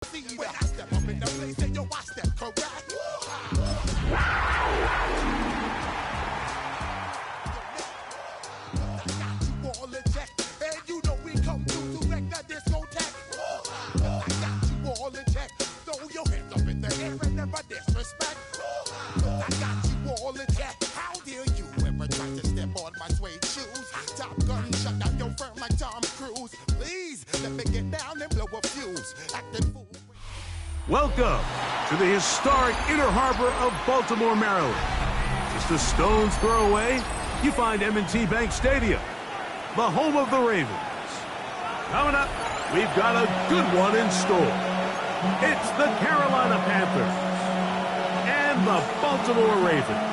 See when I step up in the place and yo, I step correct. All in check, and you know we come through to wreck the discotheque. I got you all in check. Throw your hands up in the air and never disrespect. I got you all in check. How dare you ever try to step on my suede shoes? Top Gun shut down your firm like Tom Cruise. Please let me get down and blow a fuse. Acting fool. Welcome to the historic Inner Harbor of Baltimore, Maryland. Just a stone's throw away, you find M&T Bank Stadium, the home of the Ravens. Coming up, we've got a good one in store. It's the Carolina Panthers and the Baltimore Ravens.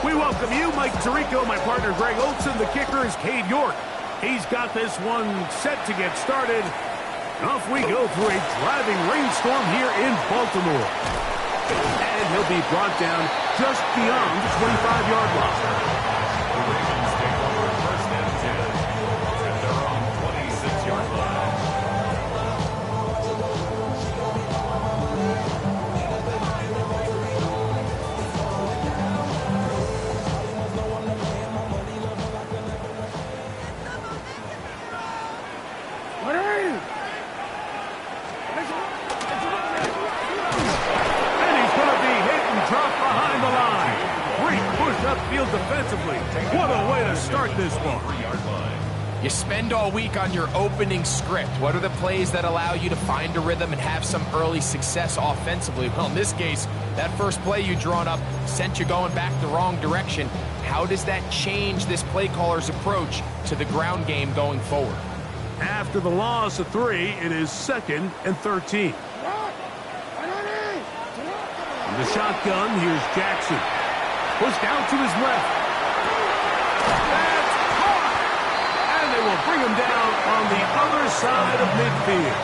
We welcome you, Mike Tirico, my partner Greg Olson. The kicker is Cade York. He's got this one set to get started. Off we go through a driving rainstorm here in Baltimore. And he'll be brought down just beyond the 25-yard line. The Ravens take over first and 10. And they're on 26-yard line. Upfield defensively. What a way to start this one. You spend all week on your opening script. What are the plays that allow you to find a rhythm and have some early success offensively? Well, in this case, that first play you drawn up sent you going back the wrong direction. How does that change this play caller's approach to the ground game going forward? After the loss of 3, it is 2nd and 13. From the shotgun, here's Jackson. Pushed out to his left. That's caught! And they will bring him down on the other side of midfield.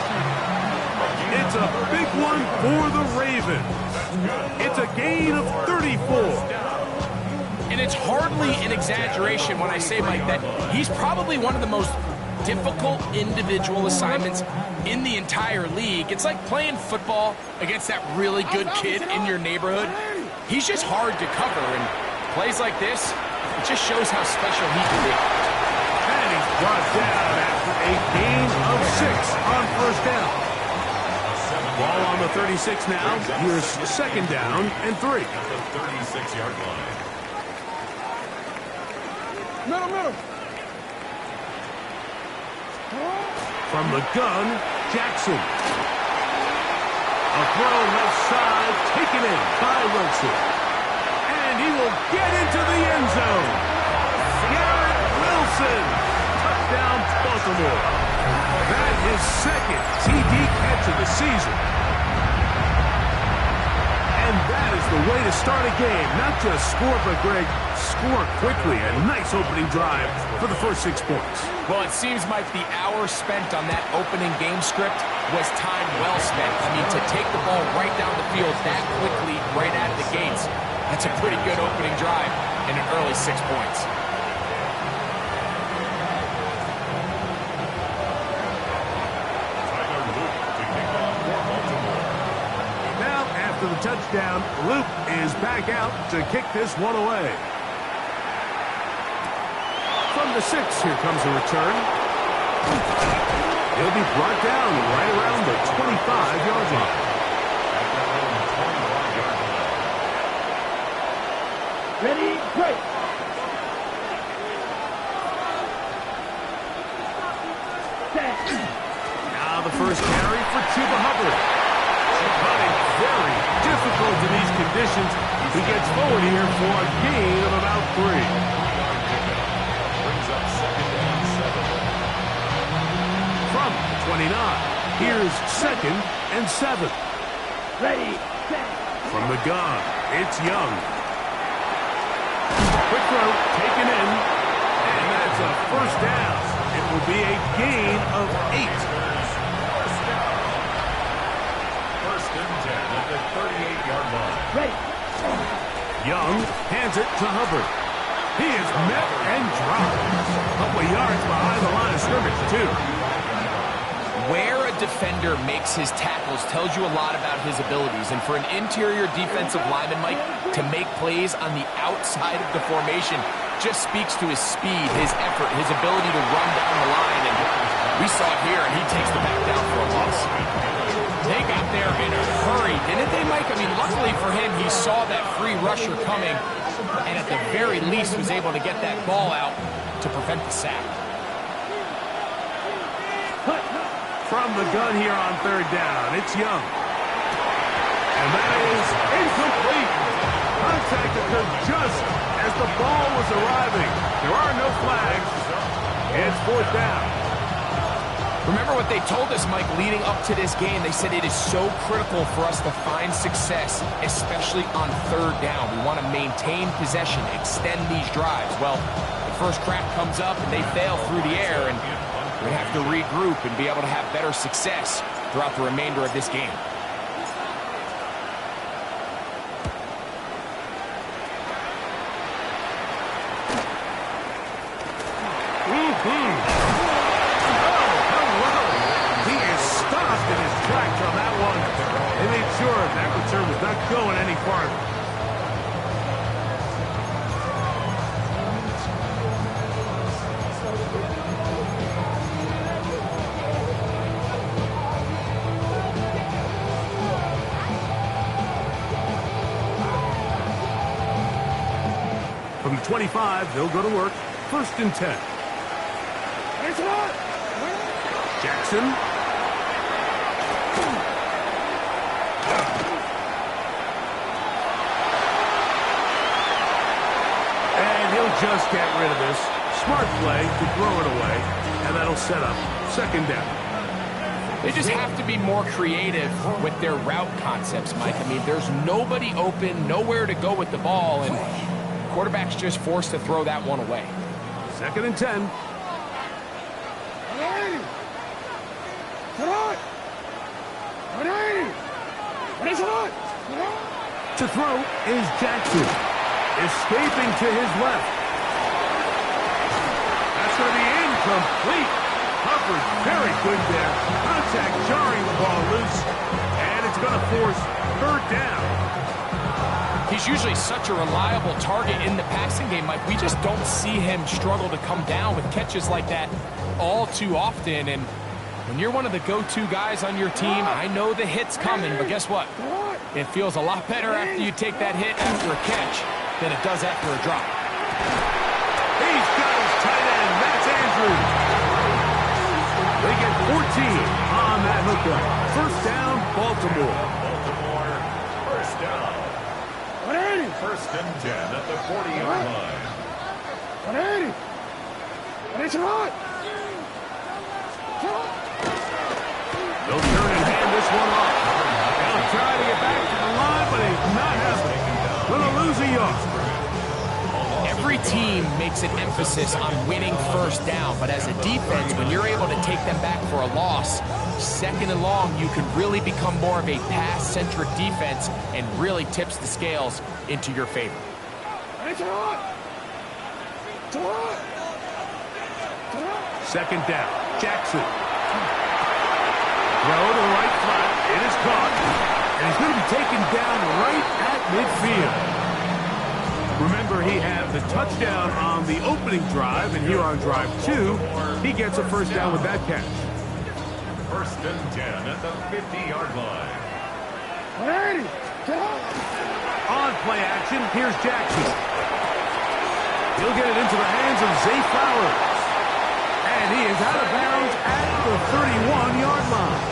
It's a big one for the Ravens. It's a gain of 34. And it's hardly an exaggeration when I say, Mike, that he's probably one of the most difficult individual assignments in the entire league. It's like playing football against that really good kid in your neighborhood. He's just hard to cover, and plays like this, it just shows how special he can be. And he's brought down after a gain of 6 on first down. Ball on the 36 now. Here's 2nd down and 3. At the 36-yard line. Middle. From the gun, Jackson. A throw left side, taken in by Wilson. And he will get into the end zone. Garrett Wilson. Touchdown, Baltimore. That is 2nd TD catch of the season. And that is the way to start a game. Not just score, but, Greg, score quickly. A nice opening drive for the first 6 points. Well, it seems like the hour spent on that opening game script was time well spent. I mean, to take the ball right down the field that quickly, right out of the gates, that's a pretty good opening drive and an early 6 points. Now, after the touchdown, Luke is back out to kick this one away. From the 6, here comes a return. He'll be brought down right around the 25-yard line. Ready, break. Now the first carry for Chuba Hubbard. But it's very difficult in these conditions. He gets forward here for a gain of about 3. Brings up 2nd and 7. From 29, here's 2nd and 7. Ready, set. From the gun, it's Young. Quick throw, taken in, and that's a first down. It will be a gain of 8. First and 10 at the 38-yard line. Ready. Young hands it to Hubbard. He is met and dropped. A couple of yards behind the line of scrimmage, too. Where a defender makes his tackles tells you a lot about his abilities. And for an interior defensive lineman, Mike, to make plays on the outside of the formation just speaks to his speed, his effort, his ability to run down the line. And we saw it here, and he takes the back down for a loss. They got there in a hurry, didn't they, Mike? I mean, luckily for him, he saw that free rusher coming, and at the very least was able to get that ball out to prevent the sack. From the gun here on third down, it's Young. And that is incomplete. Contact occurred just as the ball was arriving. There are no flags. It's fourth down. Remember what they told us, Mike, leading up to this game. They said it is so critical for us to find success, especially on third down. We want to maintain possession, extend these drives. Well, the first crack comes up and they fail through the air, and we have to regroup and be able to have better success throughout the remainder of this game. Going any farther. From the 25, they'll go to work. First and 10. Jackson. Just get rid of this. Smart play to throw it away, and that'll set up second down. They just have to be more creative with their route concepts, Mike. I mean, there's nobody open, nowhere to go with the ball, and quarterback's just forced to throw that one away. Second and 10. To throw is Jackson. Escaping to his left. That's going to be incomplete. Hubbard very good there. Contact jarring the ball loose. And it's going to force third down. He's usually such a reliable target in the passing game, Mike. We just don't see him struggle to come down with catches like that all too often. And when you're one of the go-to guys on your team, I know the hit's coming, but guess what? It feels a lot better after you take that hit after a catch than it does after a drop. He's got his tight end. That's Andrews. They get 14 on that hookup. First down, Baltimore. First down. First and 10 at the 40-yard line. They'll turn and hand this one off. They'll try to get back to the line, but it's not happening. Going to lose a yard. Every team makes an emphasis on winning first down, but as a defense, when you're able to take them back for a loss, second and long, you can really become more of a pass-centric defense and really tips the scales into your favor. Second down, Jackson. Throw to the right flat. It is caught. And he's going to be taken down right at midfield. Remember, he had the touchdown on the opening drive, and here on drive 2, he gets a first down with that catch. First and 10 at the 50-yard line. On play action, here's Jackson. He'll get it into the hands of Zay Flowers. And he is out of bounds at the 31-yard line.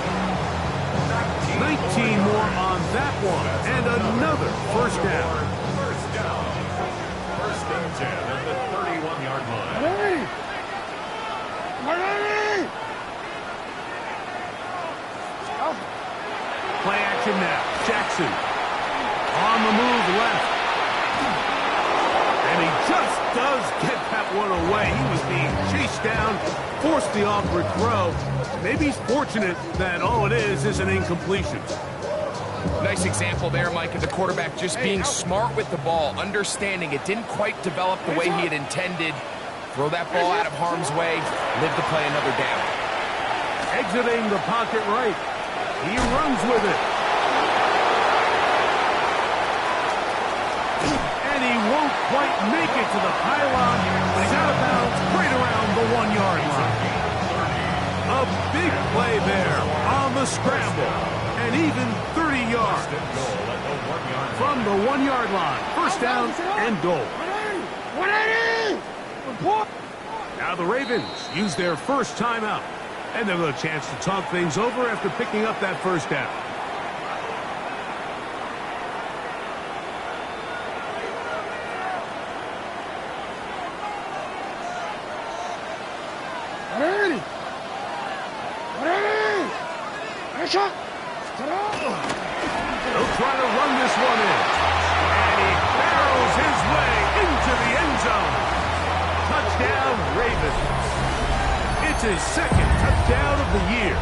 19 more on that one, and another first down. First down. First and 10 at the 31-yard line. Play action now. Jackson on the move left. And he just does get that one away. He was being chased down, forced the awkward throw. Maybe he's fortunate that all it is an incompletion. Nice example there, Mike, of the quarterback just being smart with the ball, understanding it didn't quite develop the way he had intended. Throw that ball out of harm's way, live to play another down. Exiting the pocket right. He runs with it. And he won't quite make it to the pylon, but he's out of bounds right around the 1-yard line. A big play there on the scramble, and even 30 yards. From the 1-yard line, first down and goal. Now the Ravens use their first timeout, and they'll have a chance to talk things over after picking up that first down. They'll try to run this one in. And he barrels his way into the end zone. Touchdown, Ravens. It's his second touchdown of the year.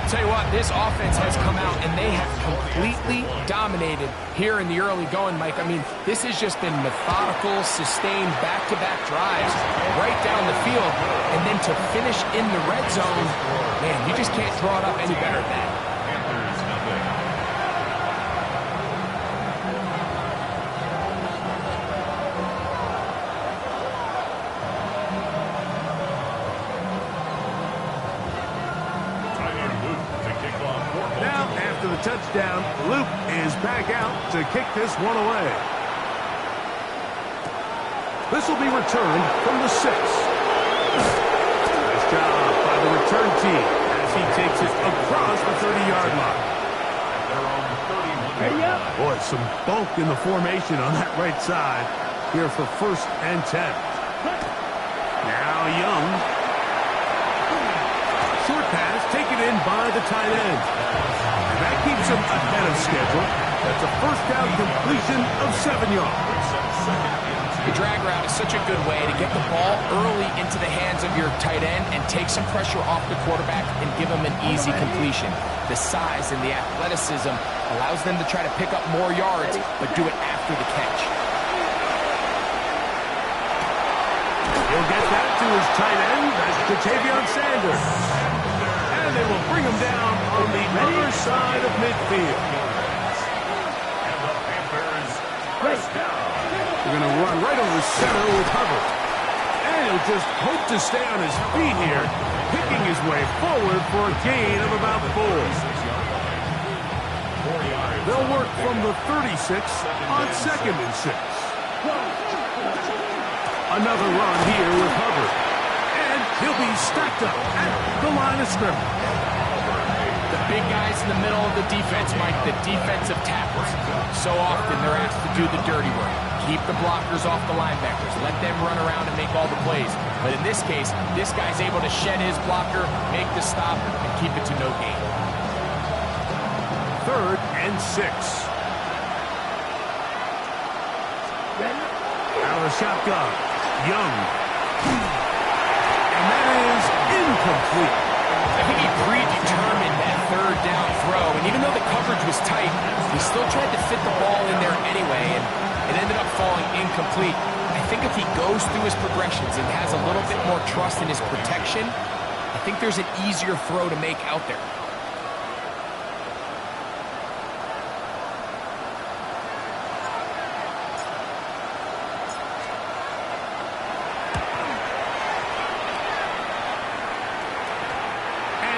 Tell you what, this offense has come out and they have completely dominated here in the early going, Mike. I mean, this has just been methodical, sustained back-to-back drives right down the field. And then to finish in the red zone, man, you just can't draw it up any better than that. Panthers nothing. Now, after the touchdown, Luke is back out to kick this one away. This will be returned from the 6. Nice job by the return team as he takes it across the 30-yard line. Boy, some bulk in the formation on that right side here for 1st and 10. Now Young. Short pass taken in by the tight end. And that keeps him ahead of schedule. That's a first down completion of 7 yards. The drag route is such a good way to get the ball early into the hands of your tight end and take some pressure off the quarterback and give him an easy completion. The size and the athleticism allows them to try to pick up more yards, but do it after the catch. He'll get that to his tight end. That's Ja'Tavion Sanders. And they will bring him down on the other side of midfield. And the Panthers first down. They're going to run right over the center with Hubbard. And he'll just hope to stay on his feet here, picking his way forward for a gain of about 4. They'll work from the 36 on 2nd and 6. Another run here with Hubbard. And he'll be stacked up at the line of scrimmage. The big guys in the middle of the defense, Mike, the defensive tackles. So often they're asked to do the dirty work. Keep the blockers off the linebackers. Let them run around and make all the plays. But in this case, this guy's able to shed his blocker, make the stop, and keep it to no gain. 3rd and 6. Out of the shotgun. Young. And that is incomplete. I think he predetermined that 3rd down throw, and even though the coverage was tight, he still tried to fit the ball in there anyway, and it ended up falling incomplete. I think if he goes through his progressions and has a little bit more trust in his protection, I think there's an easier throw to make out there.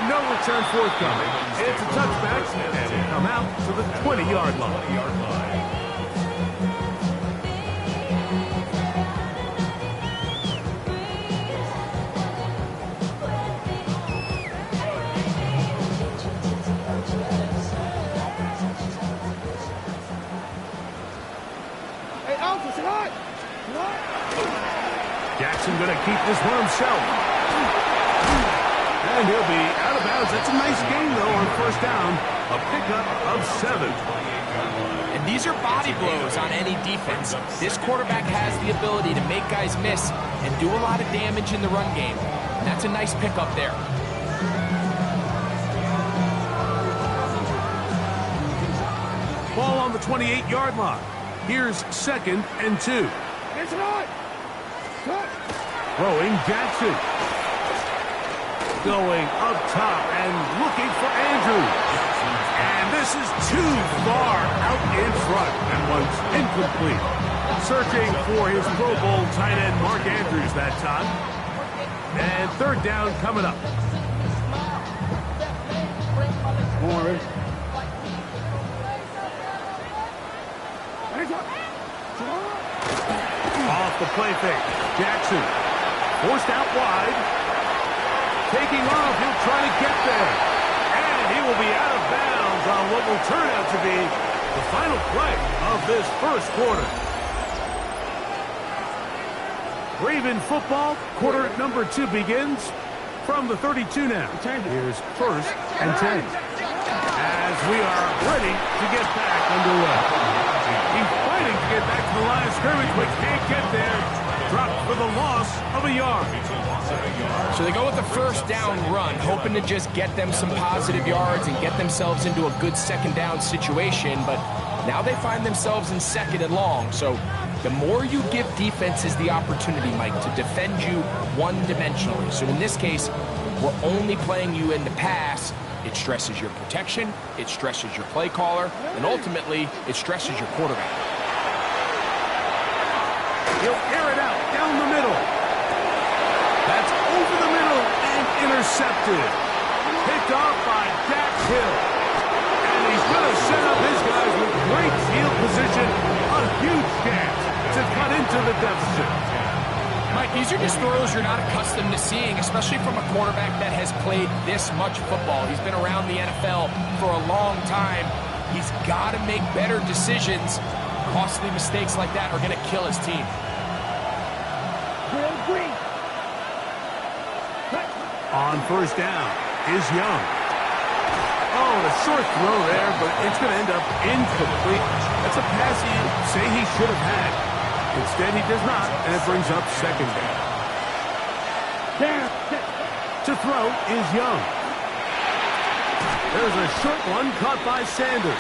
No return forthcoming. It's a touchback, and will come out to the 20-yard line. Jackson going to keep this one himself. And he'll be out of bounds. That's a nice gain, though, on 1st down. A pickup of 7. And these are body blows on any defense. This quarterback has the ability to make guys miss and do a lot of damage in the run game. And that's a nice pickup there. the 28-yard line. Here's 2nd and 2. Throwing Jackson. Going up top and looking for Andrews. And this is too far out in front. And one's incomplete. Searching for his Pro Bowl tight end Mark Andrews that time. And 3rd down coming up. Off the play fake. Jackson forced out wide. Taking off, he'll try to get there. And he will be out of bounds on what will turn out to be the final play of this first quarter. Raven football, quarter number 2 begins from the 32 now. Here's 1st and 10. As we are ready to get back underway. He's fighting to get back to the line of scrimmage, but can't get there. Dropped for the loss of a yard. So they go with the 1st down run, hoping to just get them some positive yards and get themselves into a good 2nd down situation, but now they find themselves in 2nd and long. So the more you give defenses the opportunity, Mike, to defend you one-dimensionally. So in this case, we're only playing you in the pass. It stresses your protection, it stresses your play caller, and ultimately, it stresses your quarterback. He'll air it out down the middle. That's over the middle and intercepted. Picked off by Dax Hill. And he's going to set up his guys with great field position. A huge chance to cut into the deficit. Mike, these are just throws you're not accustomed to seeing, especially from a quarterback that has played this much football. He's been around the NFL for a long time. He's got to make better decisions. Costly mistakes like that are going to kill his team. On 1st down is Young. Oh, a short throw there, but it's going to end up incomplete. That's a pass you say he should have had. Instead, he does not, and it brings up 2nd down. To throw is Young. There's a short one caught by Sanders.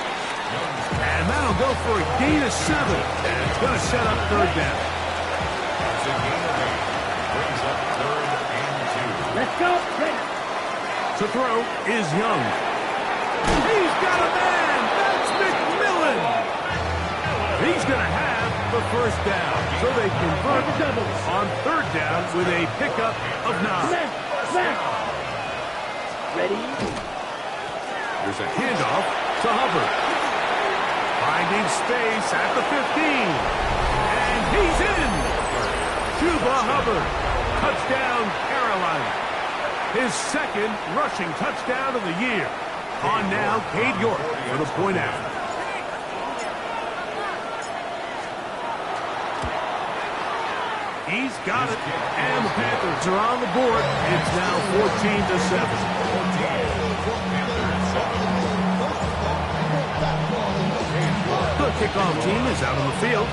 And that'll go for a gain of 7. And it's going to set up 3rd down. It's a gain of 8. Brings up 3rd and 2. Let's go. To throw is Young. He's got a man. That's McMillan. He's going to have the 1st down. So they convert on 3rd down with a pickup of 9. Ready? There's a handoff to Hubbard. Finding space at the 15. And he's in. Chuba Hubbard. Touchdown, Carolina. His 2nd rushing touchdown of the year. On now, Cade York for the point after. He's got it. And the Panthers are on the board. It's now 14-7. The kickoff team is out on the field.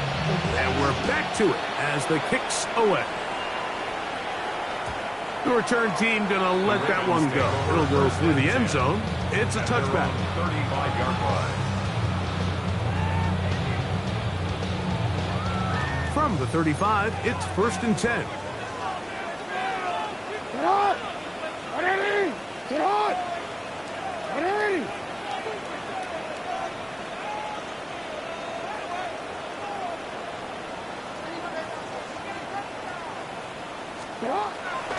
And we're back to it as the kick's away. The return team going to let that one go. It'll go through the end zone. It's a touchback. 35-yard line. From the 35, it's 1st and 10. Get on! Ready! Get on! Ready! Get on!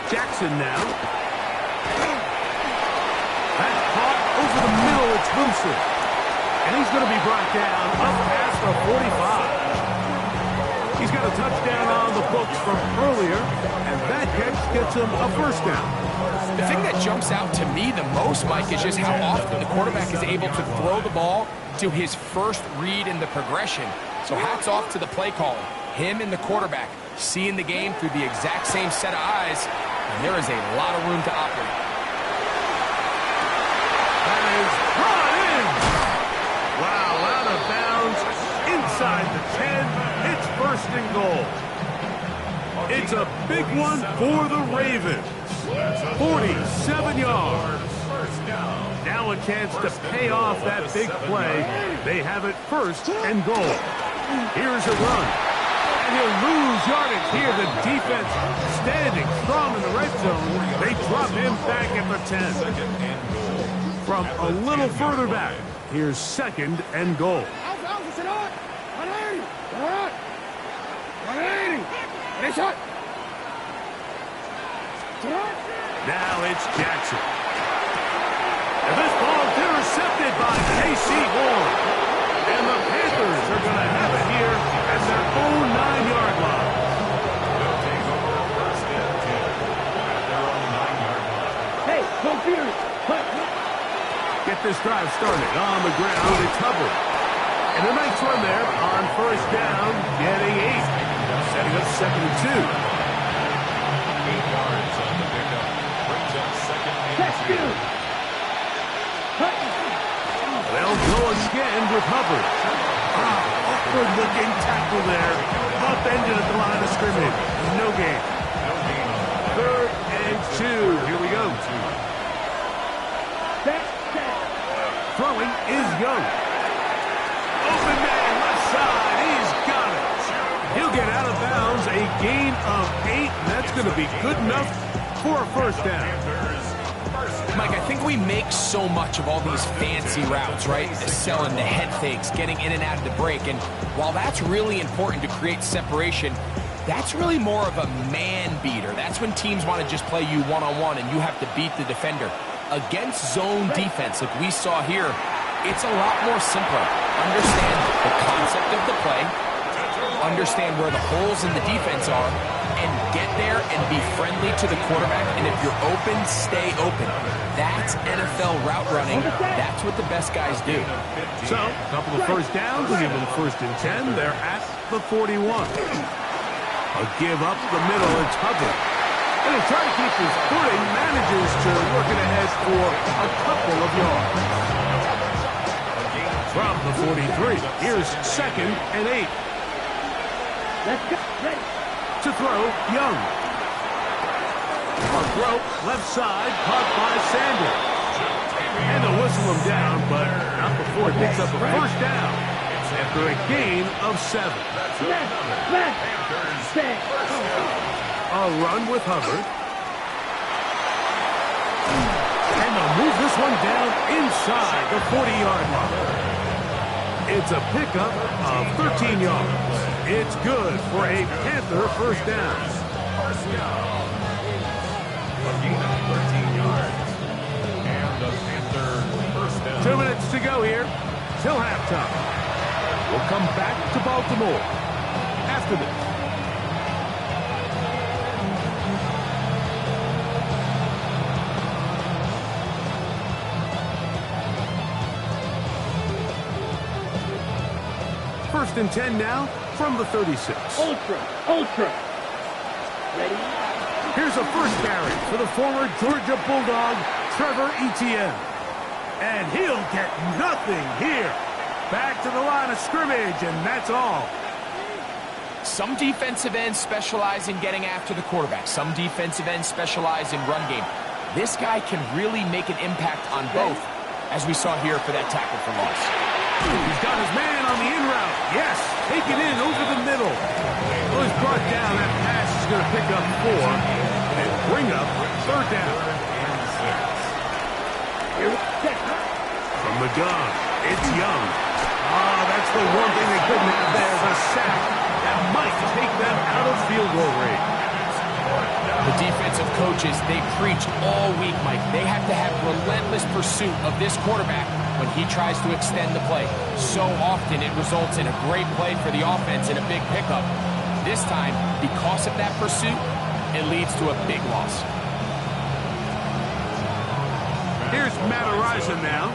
Jackson now. That's caught over the middle. It's Wilson. And he's going to be brought down up past the 45. He's got a touchdown on the books from earlier, and that catch gets him a 1st down. The thing that jumps out to me the most, Mike, is just how often the quarterback is able to throw the ball to his first read in the progression. So hats off to the play caller. Him and the quarterback seeing the game through the exact same set of eyes, and there is a lot of room to operate. That is brought in. Wow, out of bounds, inside the 10. It's 1st and goal. It's a big one for the Ravens. 47 yards. First down. Now a chance to pay off that big play. They have it first and goal. Here's a run. And he'll lose yardage here. The defense standing strong in the red zone. They drop him back at the 10. Second and goal. From a little further back, here's second and goal. Now it's Jackson. And this ball's intercepted by J.C. Ward. And the Panthers are going to have it here at their own 9-yard line. They'll take over first and 10 at their own 9-yard line. Hey, go Beard. Get this drive started on the ground. It's Hubbard. And a nice run there on first down, getting 8. Setting up second and 2. 8 yards on the pickup. Brings up second and 2. They'll go again with Hubbard. Awkward-looking tackle there. Upended at the line of scrimmage. No gain. Third and 2. Here we go. Throwing is Young. Open man, left side. He's got it. He'll get out of bounds. A gain of 8. And that's going to be good enough for a first down. Mike, I think we make so much of all these fancy routes, right? Selling the head fakes, getting in and out of the break. And while that's really important to create separation, that's really more of a man beater. That's when teams want to just play you one-on-one and you have to beat the defender. Against zone defense, like we saw here, it's a lot more simpler. Understand the concept of the play, understand where the holes in the defense are, and get there and be friendly to the quarterback. And if you're open, stay open. That's NFL route running. That's what the best guys do. So, a couple of first downs, give them first and 10. They're at the 41. A give up the middle, it's Hubbard. And he'll try to keep his footing, manages to work it ahead for a couple of yards. From the 43, here's second and 8. Let's go. Ready. To throw, Young. A throw, left side, caught by Sanders. And they'll whistle him down, but not before it picks up a first down after a gain of 7. A run with Hubbard. And they'll move this one down inside the 40-yard line. It's a pickup of 13 yards. It's good for a Panther first down. First down. A gain of 13 yards. And the Panther first down. 2 minutes to go here till halftime. We'll come back to Baltimore after this. First and 10 now from the 36. Ultra. Ready? Here's a first carry for the former Georgia Bulldog, Trevor Etienne. And he'll get nothing here. Back to the line of scrimmage, and that's all. Some defensive ends specialize in getting after the quarterback. Some defensive ends specialize in run game. This guy can really make an impact on both, as we saw here for that tackle for loss. He's got his man on the in route. Yes, take it in over the middle. Well, he's brought down. That pass is going to pick up 4 and bring up third down. From the gun, it's Young. Oh, that's the one thing they couldn't have there, the sack that might take them out of field goal range. The defensive coaches, they preach all week, Mike. They have to have relentless pursuit of this quarterback when he tries to extend the play. So often it results in a great play for the offense and a big pickup. This time, because of that pursuit, it leads to a big loss. Here's Matt Araiza now,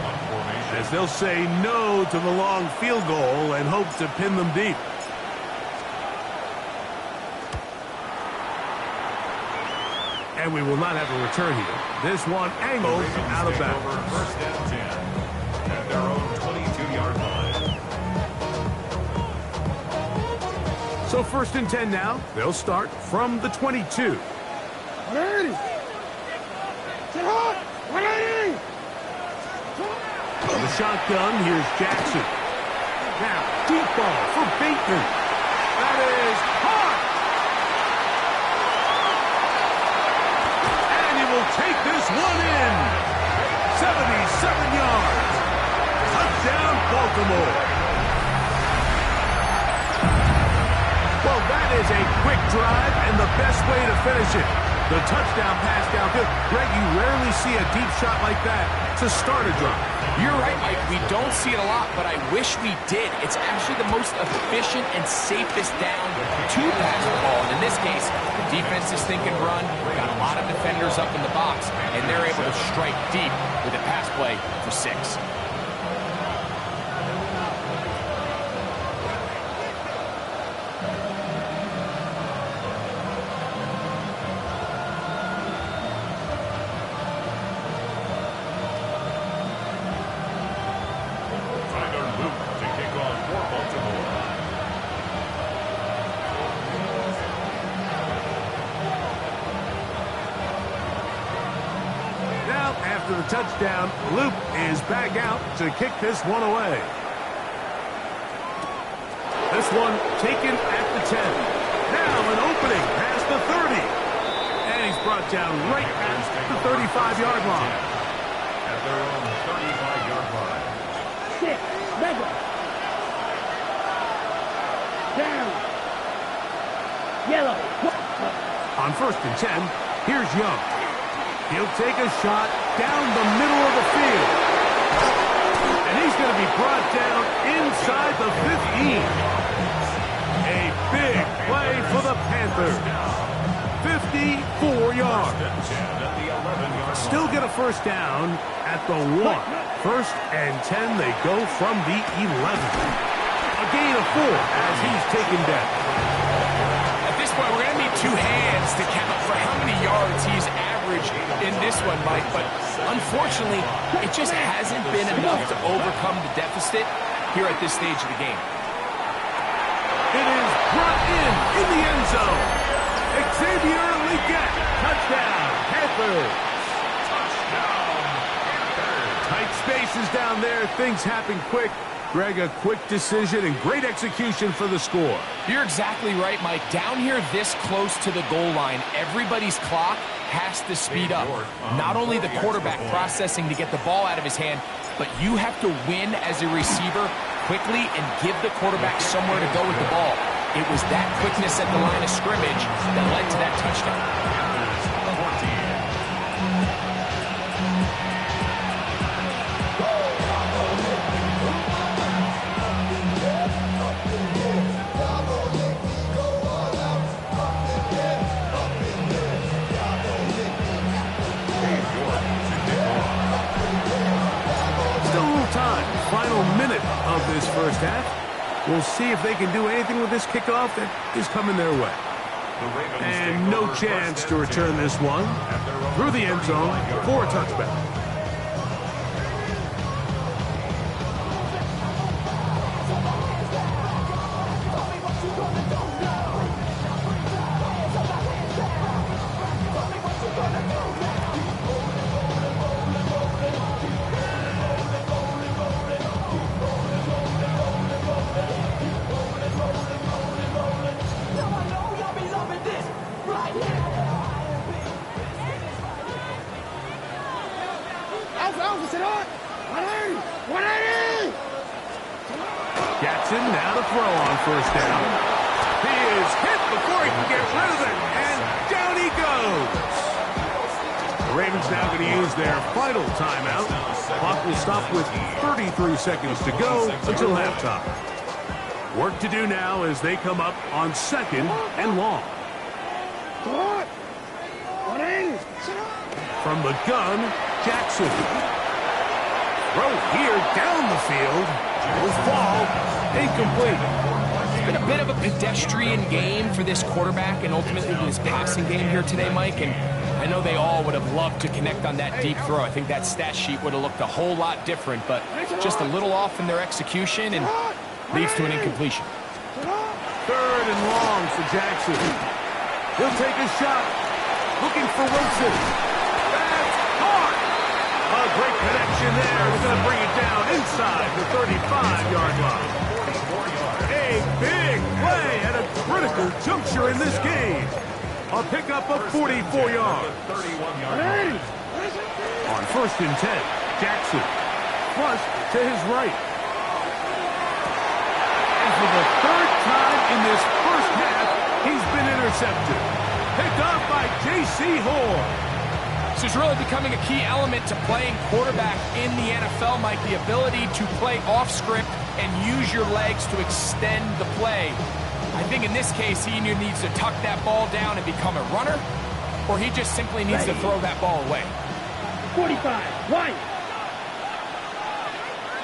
as they'll say no to the long field goal and hope to pin them deep. And we will not have a return here. This one angled out of bounds. First and 10 at their own 22-yard line. So first and 10 now. They'll start from the 22. 180. Sit hot. 180. shotgun. Here's Jackson. Now, deep ball for Bateman. That is hard. And he will take this one in. 77 yards. Touchdown, Baltimore. Well, that is a quick drive and the best way to finish it. The touchdown pass downfield. Greg, you rarely see a deep shot like that to start a drive. You're right, Mike. We don't see it a lot, but I wish we did. It's actually the most efficient and safest down to pass the ball. And in this case, the defense is thinking run, got a lot of defenders up in the box, and they're able to strike deep with a pass play for 6. After the touchdown, Luke is back out to kick this one away. This one taken at the 10. Now an opening past the 30. And he's brought down right at the 35-yard line. At their own 35-yard line. 6, Mega. Down. Yellow. On 1st and 10, here's Young. He'll take a shot down the middle of the field. And he's going to be brought down inside the 15. A big play for the Panthers. 54 yards. Still get a first down at the 1. 1st and 10, they go from the 11. A gain of 4 as he's taken down. At this point, we're going to need 2 hands to count for how many yards he's averaged in this one, Mike. But unfortunately, it just hasn't been enough to overcome the deficit here at this stage of the game. It is brought in the end zone. Xavier Legette, touchdown, Panthers. Tight spaces down there. Things happen quick. Greg, a quick decision and great execution for the score. You're exactly right, Mike. Down here this close to the goal line, everybody's clock has to speed up. Not only the quarterback processing to get the ball out of his hand, but you have to win as a receiver quickly and give the quarterback somewhere to go with the ball. It was that quickness at the line of scrimmage that led to that touchdown. Final minute of this first half. We'll see if they can do anything with this kickoff that is coming their way. And no chance to return this one through the end zone for a touchback. Jackson now to throw on 1st down. He is hit before he can get rid of it, and down he goes. The Ravens now going to use their final timeout. Clock will stop with 33 seconds to go until halftime. Work to do now as they come up on 2nd and long. From the gun, Jackson. Throw here down the field. Will fall. Incomplete. It's been a bit of a pedestrian game for this quarterback and ultimately his passing game here today, Mike. And I know they all would have loved to connect on that deep throw. I think that stat sheet would have looked a whole lot different, but just a little off in their execution and leads to an incompletion. 3rd and long for Jackson. He'll take a shot. Looking for Wilson. That's hard. A great connection there. He's going to bring it down inside the 35-yard line. A big play at a critical juncture in this game. A pickup of 44 yards. On 1st and 10, Jackson flushed to his right. And for the 3rd time in this first half, he's been intercepted. Picked up by J.C. Horn. This is really becoming a key element to playing quarterback in the NFL, Mike, the ability to play off script and use your legs to extend the play. I think in this case, he either needs to tuck that ball down and become a runner, or he just simply needs to throw that ball away. 45, one.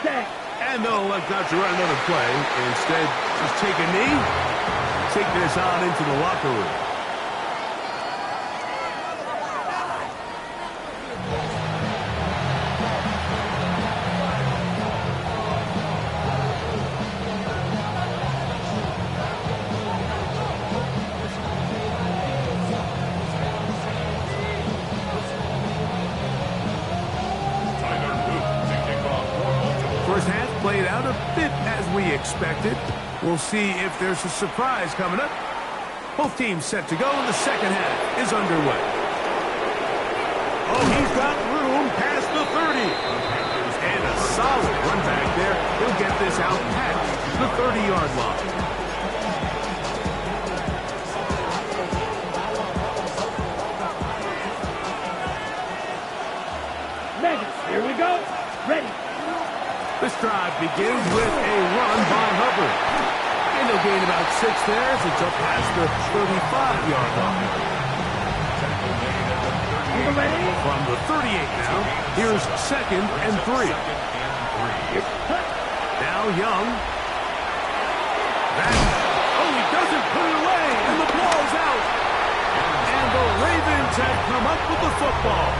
Set. And they'll elect not to run another play. Instead, just take a knee, take this on into the locker room. First half played out a bit as we expected. We'll see if there's a surprise coming up. Both teams set to go, and the second half is underway. Oh, he's got room past the 30. And a solid run back there. He'll get this out past the 30-yard line. Megan, here we go. Ready. This drive begins with a run by Hubbard. And they'll gain about 6 there as it's up past the 35-yard line. Ready. From the 38 now, here's 2nd and 3. Now Young. He doesn't put it away, and the ball's out. And the Ravens have come up with the football.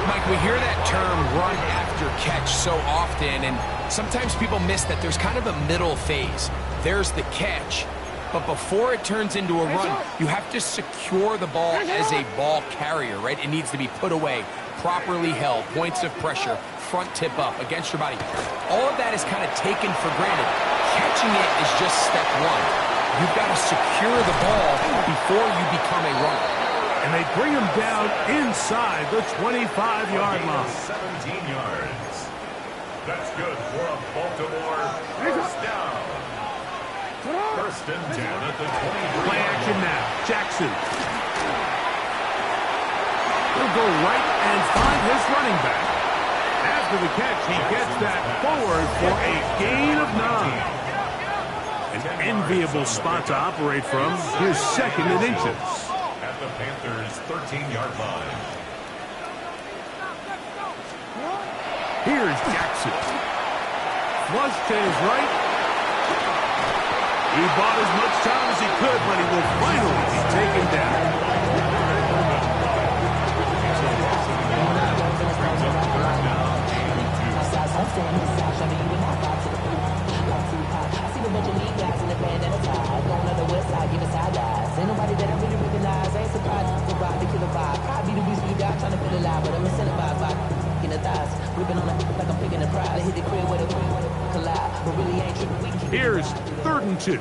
Mike, we hear that term run after catch so often, and sometimes people miss that there's kind of a middle phase. There's the catch, but before it turns into a run, you have to secure the ball as a ball carrier, right? It needs to be put away, properly held, points of pressure, front tip up against your body. All of that is kind of taken for granted. Catching it is just step one. You've got to secure the ball before you become a runner. And they bring him down inside the 25-yard line. 17 yards. That's good for a Baltimore first down. 1st and 10 at the 23. Play action now. Jackson. He'll go right and find his running back. After the catch, he gets that forward for a gain of 9. An enviable spot to operate from. Here's 2nd and inches. At the Panthers' 13-yard line. Here's Jackson. Flush to his right. He bought as much time as he could, but he will finally be taken down. Ain't nobody that I really recognize. I ain't surprised to ride the killer vibe. Probably the beast we got trying to feel alive, but I'm incentivized by in the thighs. Ripping on it like I'm picking a prize. I hit the crib with a collide, but really ain't tripping. We can Here's 3rd and 2. The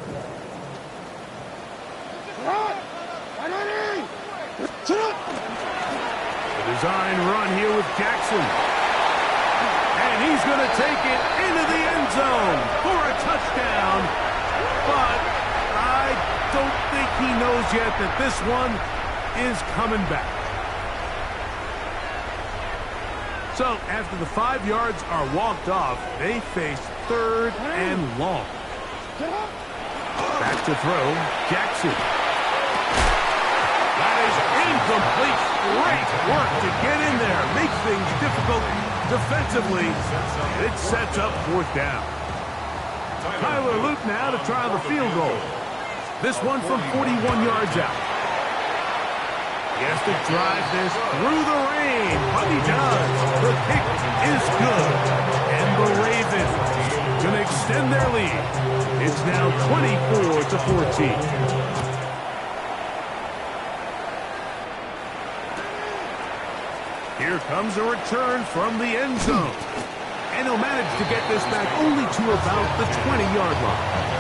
design run here with Jackson. And he's going to take it into the end zone for a touchdown. But I don't think he knows yet that this one is coming back. So after the 5 yards are walked off, they face 3rd and long. Back to throw, Jackson. That is incomplete. Great work to get in there. Makes things difficult defensively. It sets up 4th down. Tyler Luke now to try the field goal. This one from 41 yards out. He has to drive this through the rain, but he does. The kick is good. And the Ravens going to extend their lead. It's now 24-14. Here comes a return from the end zone. And he'll manage to get this back only to about the 20-yard line.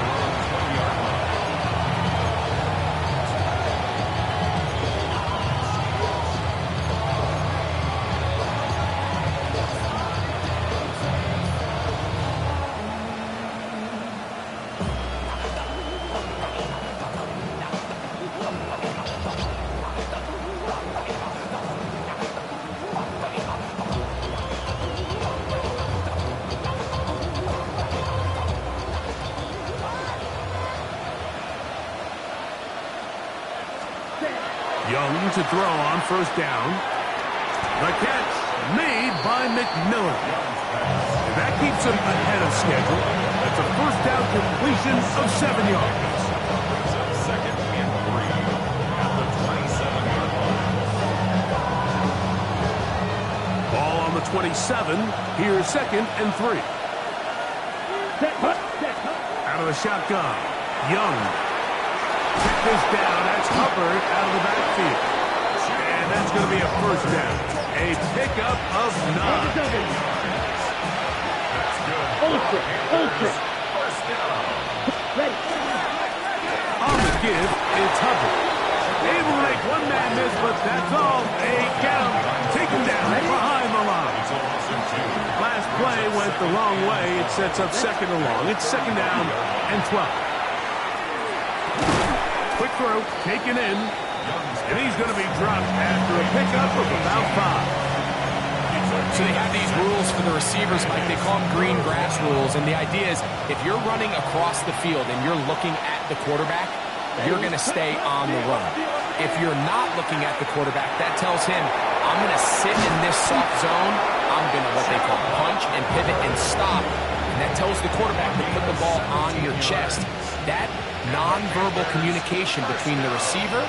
Young to throw on first down. The catch made by McMillan. That keeps him ahead of schedule. That's a first down completion of 7 yards. Second and 3 at the 27-yard line. Ball on the 27. Here's second and 3. Out of the shotgun. Young. Check this down. That's Hubbard out of the backfield. And that's going to be a first down. A pickup of 9. That's good. Ultra. Ready. On the give, it's Hubbard. Able to make one man miss, but that's all. They get him. Take him down behind the line. Last play went the wrong way. It sets up second and long. It's second down and 12. Quick throw, taken in, and he's going to be dropped after a pickup of about 5. So they have these rules for the receivers, Mike. They call them green grass rules, and the idea is if you're running across the field and you're looking at the quarterback, you're going to stay on the run. If you're not looking at the quarterback, that tells him, I'm going to sit in this soft zone. I'm going to what they call punch and pivot and stop. And that tells the quarterback to put the ball on your chest. That nonverbal communication between the receiver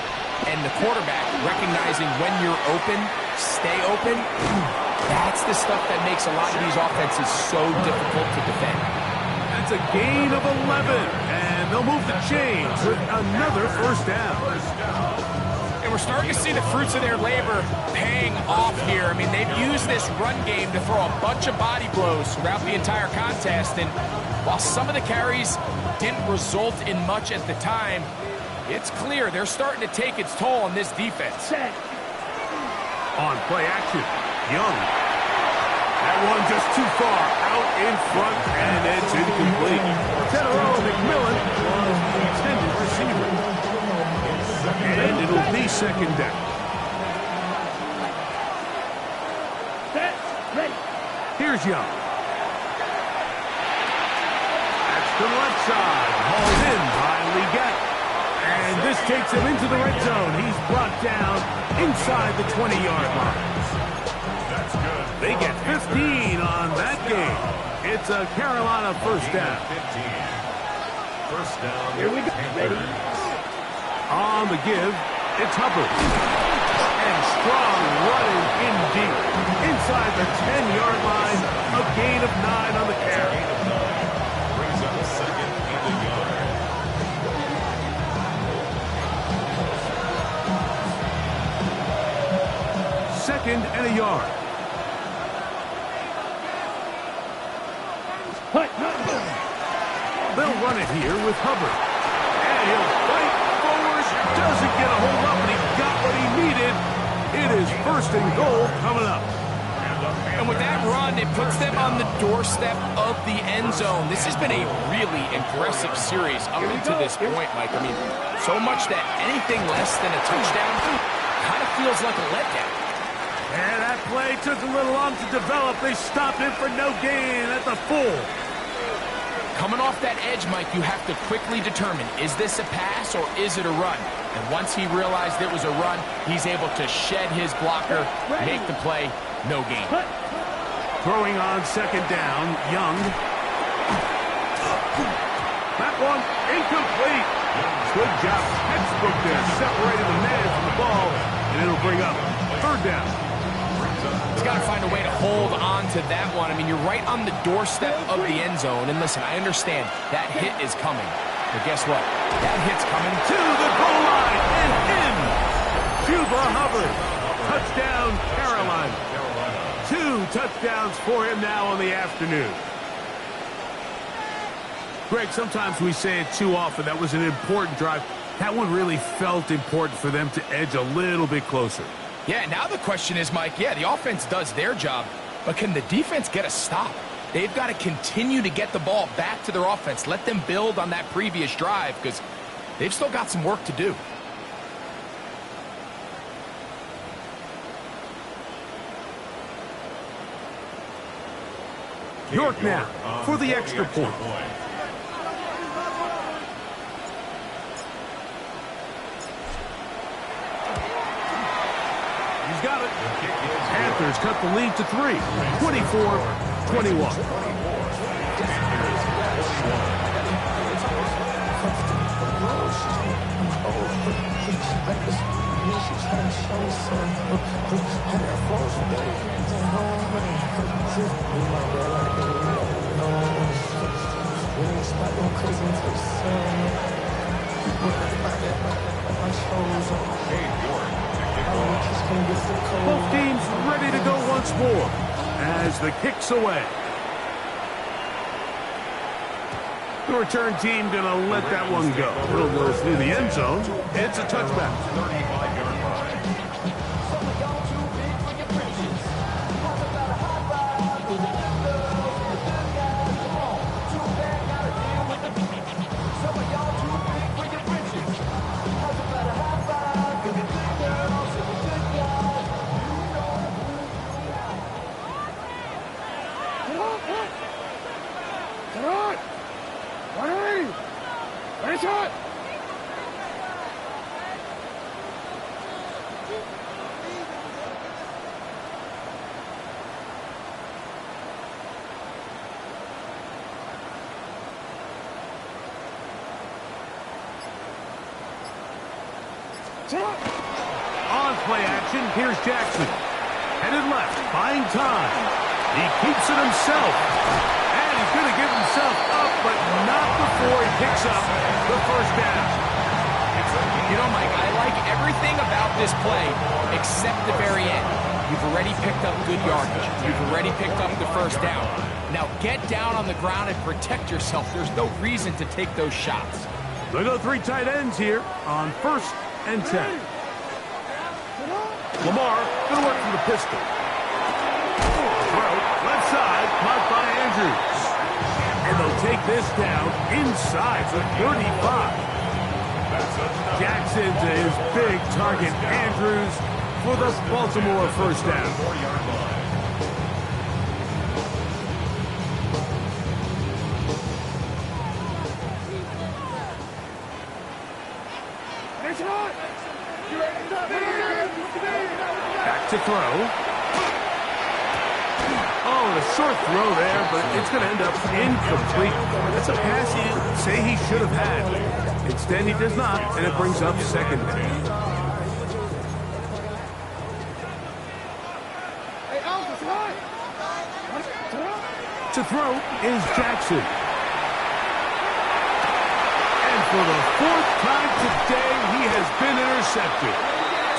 and the quarterback, recognizing when you're open, stay open, that's the stuff that makes a lot of these offenses so difficult to defend. That's a gain of 11, and they'll move the chains with another first down. And we're starting to see the fruits of their labor paying off here. I mean, they've used this run game to throw a bunch of body blows throughout the entire contest, and while some of the carries didn't result in much at the time, it's clear they're starting to take its toll on this defense. On play action, Young. That one just too far out in front, and it's incomplete. Tenero McMillan was the intended receiver. And it'll be second down. Set. Ready. Here's Young. That's the left side. Hauled in by Leggett. And this takes him into the red zone. He's brought down inside the 20-yard line. That's good. They get 15 on that game. It's a Carolina first down. 15. First down. Here we go. Ready. On the give, it's Hubbard. And strong running in deep. Inside the 10-yard line, a gain of 9 on the carry. Brings up second and a yard. Second and a yard. They'll run it here with Hubbard. And he'll fight forward. Doesn't get a hold up, and he got what he needed. It is first and goal coming up. And with that run, it puts them on the doorstep of the end zone. This has been a really impressive series up until this point, Mike. I mean, so much that anything less than a touchdown kind of feels like a letdown. And that play took a little long to develop. They stopped it for no gain at the full. Coming off that edge, Mike, you have to quickly determine, is this a pass or is it a run? And once he realized it was a run, he's able to shed his blocker, make the play, no gain. Throwing on second down, Young. That one incomplete. Good job. Textbook there, separating the man from the ball, and it'll bring up third down. He's got to find a way to hold on to that one. I mean, you're right on the doorstep of the end zone. And listen, I understand that hit is coming. But guess what? That hit's coming To the goal line and in. Cuba Hubbard. Touchdown, Carolina. 2 touchdowns for him now on the afternoon. Greg, sometimes we say it too often. That was an important drive. That one really felt important for them to edge a little bit closer. Yeah, now the question is, Mike, yeah, the offense does their job, but can the defense get a stop? They've got to continue to get the ball back to their offense. Let them build on that previous drive because they've still got some work to do. York now for the extra point. He's got it. Panthers cut the lead to 3, 24-21. Both teams ready to go once more as the kick's away. The return team going to let that one go. It'll go through the end zone. It's a touchback. 35-yard line. On play action, here's Jackson. Headed left, buying time. He keeps it himself. And he's going to give himself up, but not before he picks up the first down. You know, Mike, I like everything about this play except the very end. You've already picked up good yardage. You've already picked up the first down. Now get down on the ground and protect yourself. There's no reason to take those shots. They go 3 tight ends here on 1st and 10. Lamar going to work from the pistol. Throw, left side, caught by Andrews. And they'll take this down inside the 35. Jackson to his big target, Andrews, for the Baltimore first down. Back to throw. Oh, and a short throw there, but it's going to end up incomplete. That's a pass he'd say he should have had. Instead, he does not, and it brings up second down. To throw is Jackson. And for the 4th time today, he has been intercepted.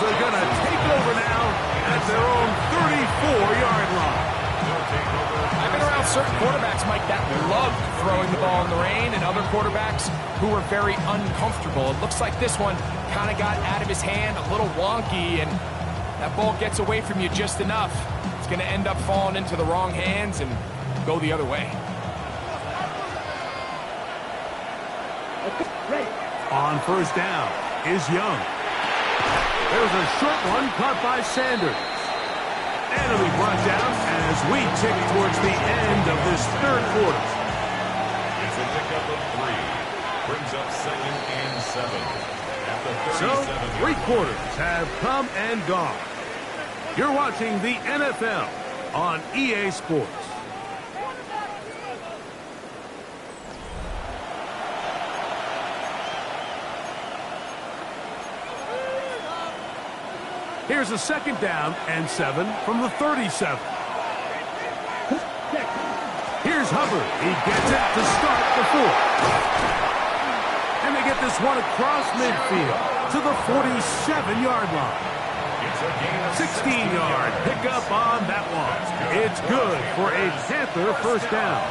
So they're going to take over now at their own 34-yard line. I've been around certain quarterbacks, Mike, that love throwing the ball in the rain, and other quarterbacks who are very uncomfortable. It looks like this one kind of got out of his hand, a little wonky, and that ball gets away from you just enough. It's going to end up falling into the wrong hands and go the other way. On first down is Young. There's a short one caught by Sanders. And it'll be brought down as we tick towards the end of this 3rd quarter. It's a pickup of 3. Brings up 2nd and 7. At the 37. So, 3 quarters have come and gone. You're watching the NFL on EA Sports. Here's a 2nd down and 7 from the 37. Here's Hubbard. He gets it to start the 4th. And they get this one across midfield to the 47-yard line. 16-yard pickup on that one. It's good for a Panther first down.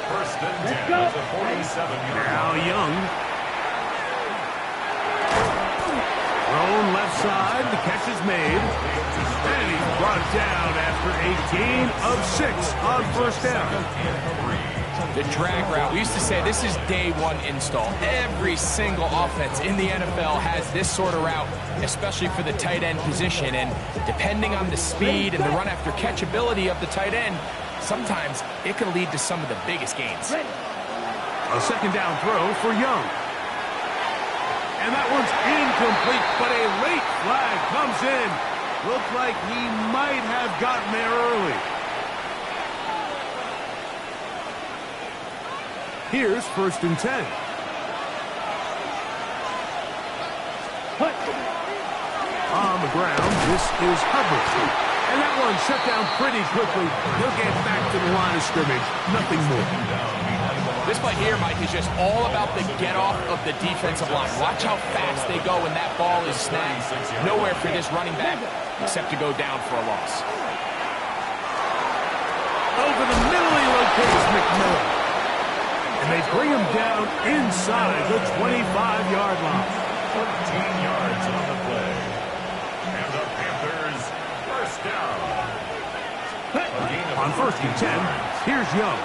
First and 10 at the 47-yard. Now Young. Thrown left side. The catch is made. And he's brought down after a gain of 6 on first down. The drag route. We used to say this is day one install. Every single offense in the NFL has this sort of route, especially for the tight end position. And depending on the speed and the run after catch ability of the tight end, sometimes it can lead to some of the biggest gains. A second down throw for Young. And that one's incomplete, but a late flag comes in. Looked like he might have gotten there early. Here's first and 10. On the ground, this is Hubbard. And that one shut down pretty quickly. He'll get back to the line of scrimmage. Nothing more. This play here, Mike, is just all about the get-off of the defensive line. Watch how fast they go when that ball is snagged. Nowhere for this running back except to go down for a loss. Over the middle, he locates McMillan. And they bring him down inside the 25-yard line. 14 yards on the play. And the Panthers first down. On first and 10, here's Young.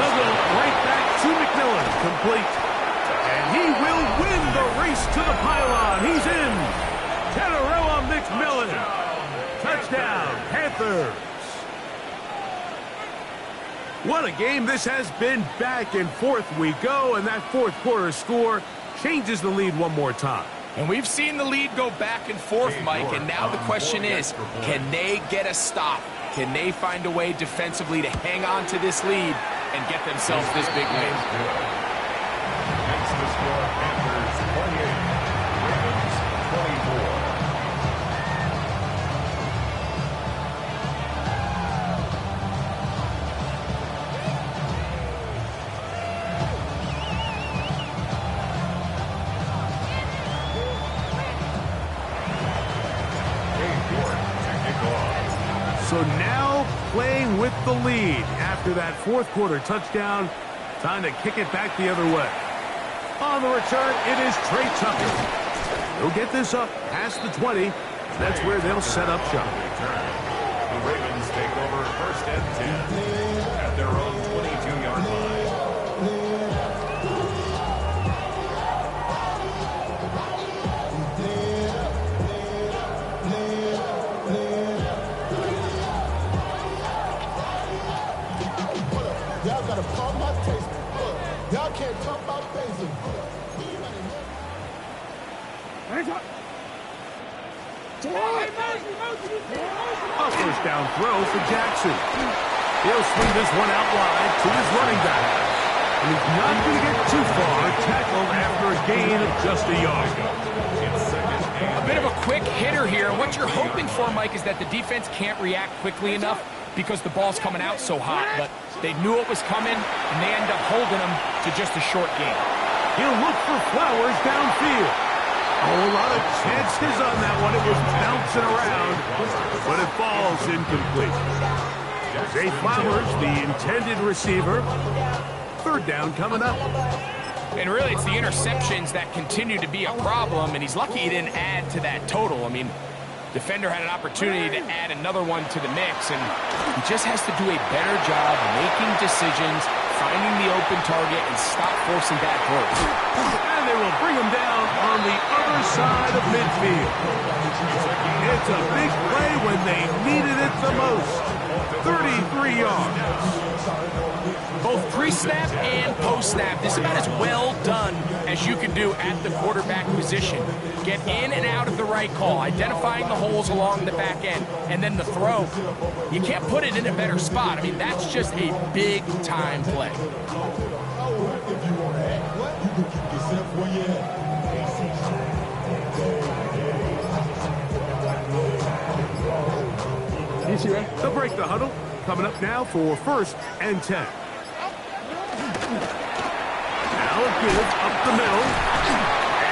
They'll go right back to McMillan, complete. And he will win the race to the pylon. He's in. Tenerella McMillan. Touchdown, Panthers. What a game this has been. Back and forth we go, and that fourth quarter score changes the lead one more time. And we've seen the lead go back and forth, Mike, and now the question is, can they get a stop? Can they find a way defensively to hang on to this lead and get themselves this big win? Makes the score Panthers 28, Ravens 24. So now playing with the lead after that fourth quarter touchdown. Time to kick it back the other way. On the return, it is Trey Tucker. He'll get this up past the 20. That's where they'll set up shop. The Ravens take over first and 10 at their own 22-yard line. Y'all gotta pump my taste. Y'all can't talk about facing. A first down throw for Jackson. He'll swing this one out wide to his running back. And he's not going to get too far. Tackled after a gain of just a yard. A bit of a quick hitter here. What you're hoping for, Mike, is that the defense can't react quickly enough because the ball's coming out so hot. But they knew it was coming, and they end up holding them to just a short gain. He'll look for Flowers downfield. A whole lot of chances on that one. It was bouncing around, but it falls incomplete. Zay Flowers, the intended receiver. Third down coming up. And really, it's the interceptions that continue to be a problem, and he's lucky he didn't add to that total. I mean, defender had an opportunity to add another one to the mix, and he just has to do a better job making decisions, finding the open target, and stop forcing bad throws. And they will bring him down on the other side of midfield. It's a big play when they needed it the most. 33 yards. Both pre-snap and post-snap, this is about as well done as you can do at the quarterback position. Get in and out of the right call, identifying the holes along the back end, and then the throw. You can't put it in a better spot. I mean, that's just a big-time play. They'll break the huddle. Coming up now for first and 10. Now it gives up the middle.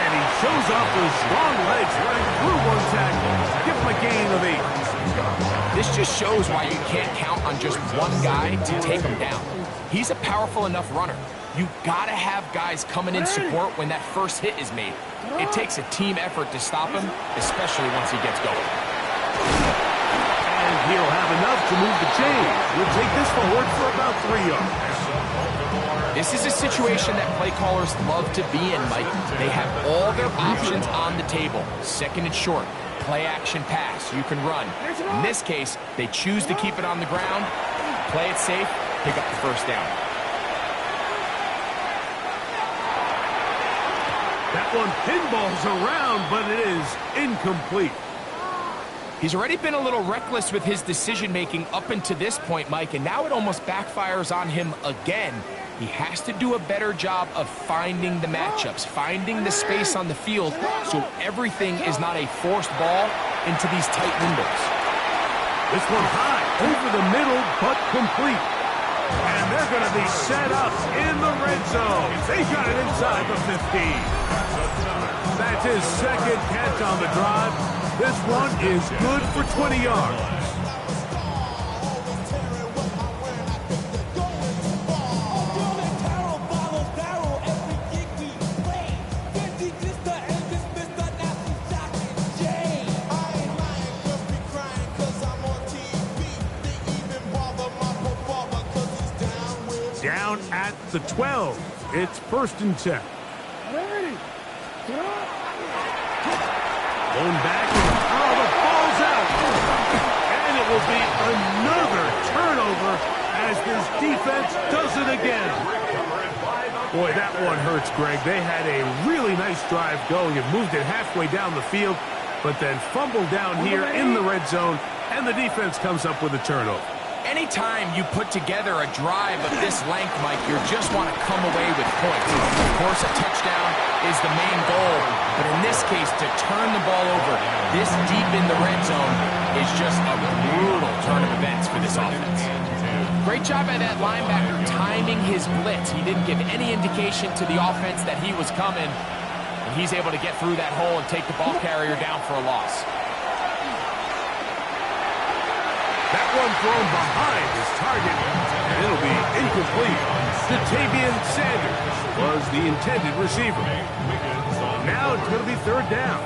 And he shows off those strong legs running through one tackle. Give him a gain of 8. This just shows why you can't count on just one guy to take him down. He's a powerful enough runner. You gotta have guys coming in support when that first hit is made. It takes a team effort to stop him, especially once he gets going. And he'll have enough to move the chain. We'll take this forward for about 3 yards. This is a situation that play callers love to be in, Mike. They have all their options on the table. Second and short, play action pass, you can run. In this case, they choose to keep it on the ground, play it safe, pick up the first down. That one pinballs around, but it is incomplete. He's already been a little reckless with his decision-making up until this point, Mike, and now it almost backfires on him again. He has to do a better job of finding the matchups, finding the space on the field, so everything is not a forced ball into these tight windows. This one high, over the middle, but complete. And they're going to be set up in the red zone. They got it inside the 15. That's his second catch on the drive. This one is good for 20 yards. Down at the 12. It's 1st and 10. Going back, and the ball's out. And it will be another turnover as this defense does it again. Boy, that one hurts, Greg. They had a really nice drive going and moved it halfway down the field, but then fumbled down here in the red zone, and the defense comes up with a turnover. Anytime you put together a drive of this length, Mike, you just want to come away with points. Of course, a touchdown is the main goal, but in this case, to turn the ball over this deep in the red zone is just a brutal turn of events for this offense. Great job by that linebacker timing his blitz. He didn't give any indication to the offense that he was coming, and he's able to get through that hole and take the ball carrier down for a loss. That one thrown behind his target, and it'll be incomplete. Jatavian Sanders was the intended receiver. Now it's going to be 3rd down.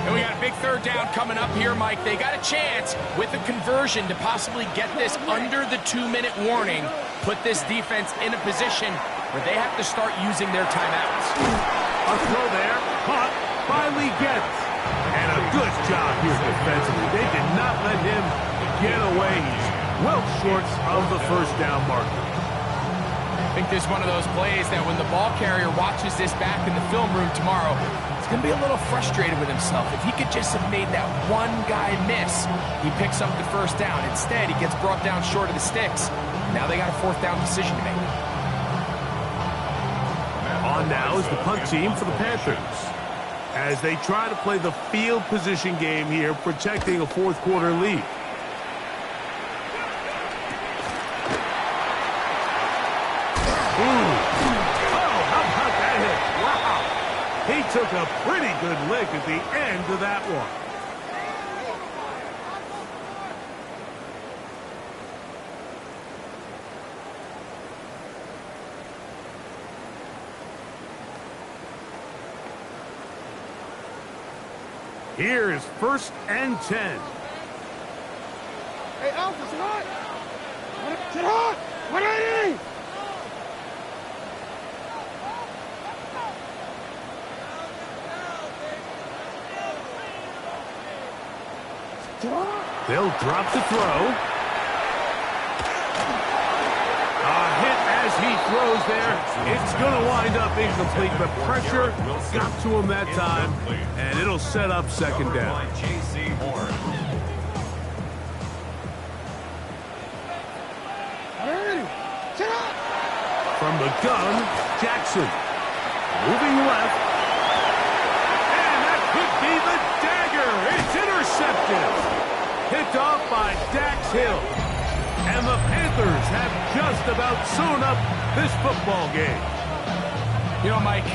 And we got a big 3rd down coming up here, Mike. They got a chance with a conversion to possibly get this under the 2-minute warning, put this defense in a position where they have to start using their timeouts. A throw there, caught by Lee Getz. And a good job here defensively. They did not let him get away. He's well short of the 1st down marker. I think this is one of those plays that when the ball carrier watches this back in the film room tomorrow, he's going to be a little frustrated with himself. If he could just have made that one guy miss, he picks up the 1st down. Instead, he gets brought down short of the sticks. Now they got a 4th down decision to make. On now is the punt team for the Panthers, as they try to play the field position game here, protecting a 4th quarter lead. Oh, how about that hit? Wow. He took a pretty good lick at the end of that one. Here is 1st and 10. Hey, Alpha, sit hot! Sit hot! 180! They'll drop the throw. A hit as he throws there. It's going to wind up incomplete, but pressure got to him that time, and it'll set up 2nd down. From the gun, Jackson. Moving left. And that could be the dagger. It's intercepted. Picked off by Dax Hill. And the Panthers have just about sewn up this football game. You know, Mike,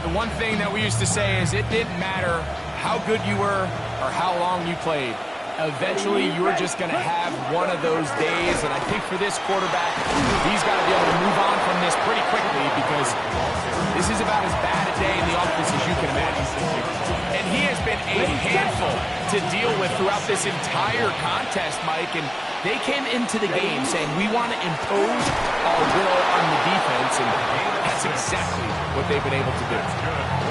The one thing that we used to say is it didn't matter how good you were or how long you played. Eventually, you're just going to have one of those days, and I think for this quarterback, he's got to be able to move on from this pretty quickly because this is about as bad a day in the office as you can imagine. And he has been a handful to deal with throughout this entire contest, Mike, and they came into the game saying, we want to impose our will on the defense, and that's exactly what they've been able to do.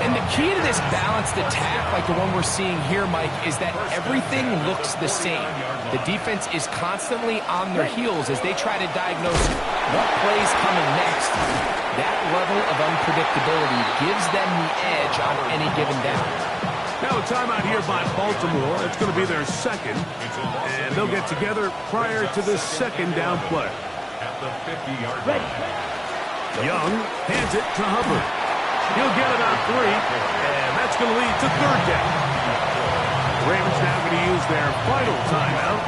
And the key to this balanced attack, like the one we're seeing here, Mike, is that everything looks the same. The defense is constantly on their heels as they try to diagnose what play's coming next. That level of unpredictability gives them the edge on any given down. Now a timeout here by Baltimore. It's going to be their second, and they'll get together prior to the second down play. At the 50-yard line. Young hands it to Hubbard. He'll get about 3, and that's going to lead to third down. The Ravens now going to use their final timeout.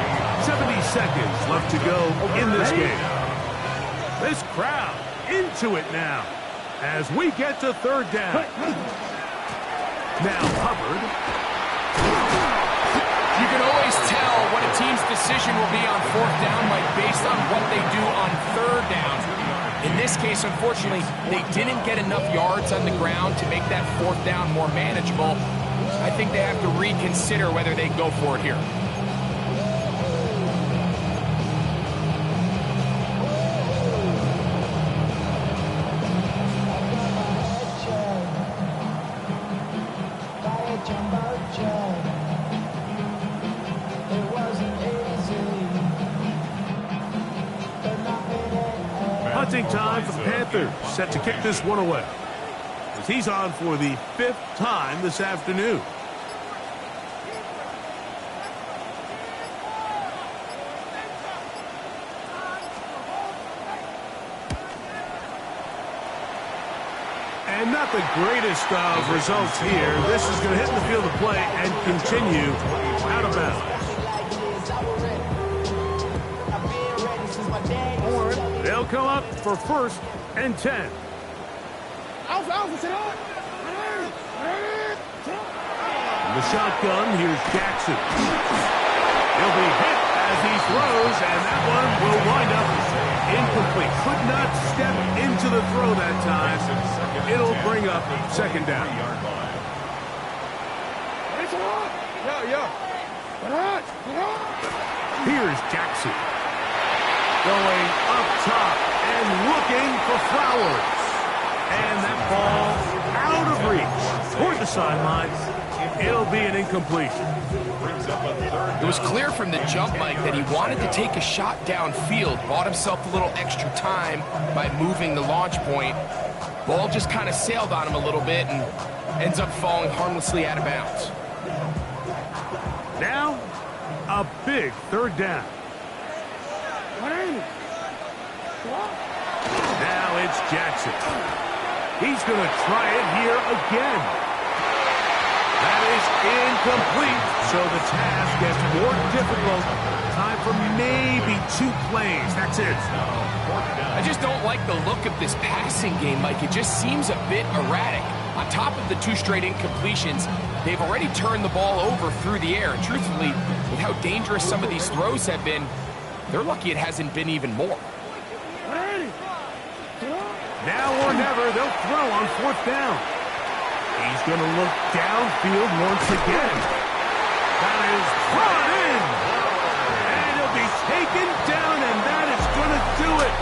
70 seconds left to go in this game. This crowd into it now as we get to third down. Now Hubbard. You can always tell what a team's decision will be on fourth down, Mike, based on what they do on third down. In this case, unfortunately, they didn't get enough yards on the ground to make that fourth down more manageable. I think they have to reconsider whether they go for it here. Punting time for the Panthers, set to kick this one away, as he's on for the 5th time this afternoon. And not the greatest of results here. This is going to hit the field of play and continue out of bounds. They'll come up for 1st and 10. From the shotgun, here's Jackson. He'll be hit as he throws, and that one will wind up incomplete. Could not step into the throw that time. It'll bring up second down. Here's Jackson. Going up top and looking for Flowers. And that ball out of reach toward the sideline. It'll be an incompletion. It was clear from the jump, Mike, that he wanted to take a shot downfield, bought himself a little extra time by moving the launch point. Ball just kind of sailed on him a little bit and ends up falling harmlessly out of bounds. Now, a big third down. Now it's Jackson. He's going to try it here again. That is incomplete, so the task gets more difficult. Time for maybe 2 plays. That's it. I just don't like the look of this passing game, Mike. It just seems a bit erratic. On top of the 2 straight incompletions, they've already turned the ball over through the air. And truthfully, with how dangerous some of these throws have been, they're lucky it hasn't been even more. Now or never, they'll throw on 4th down. He's going to look downfield once again. That is brought in. And he'll be taken down, and that is going to do it.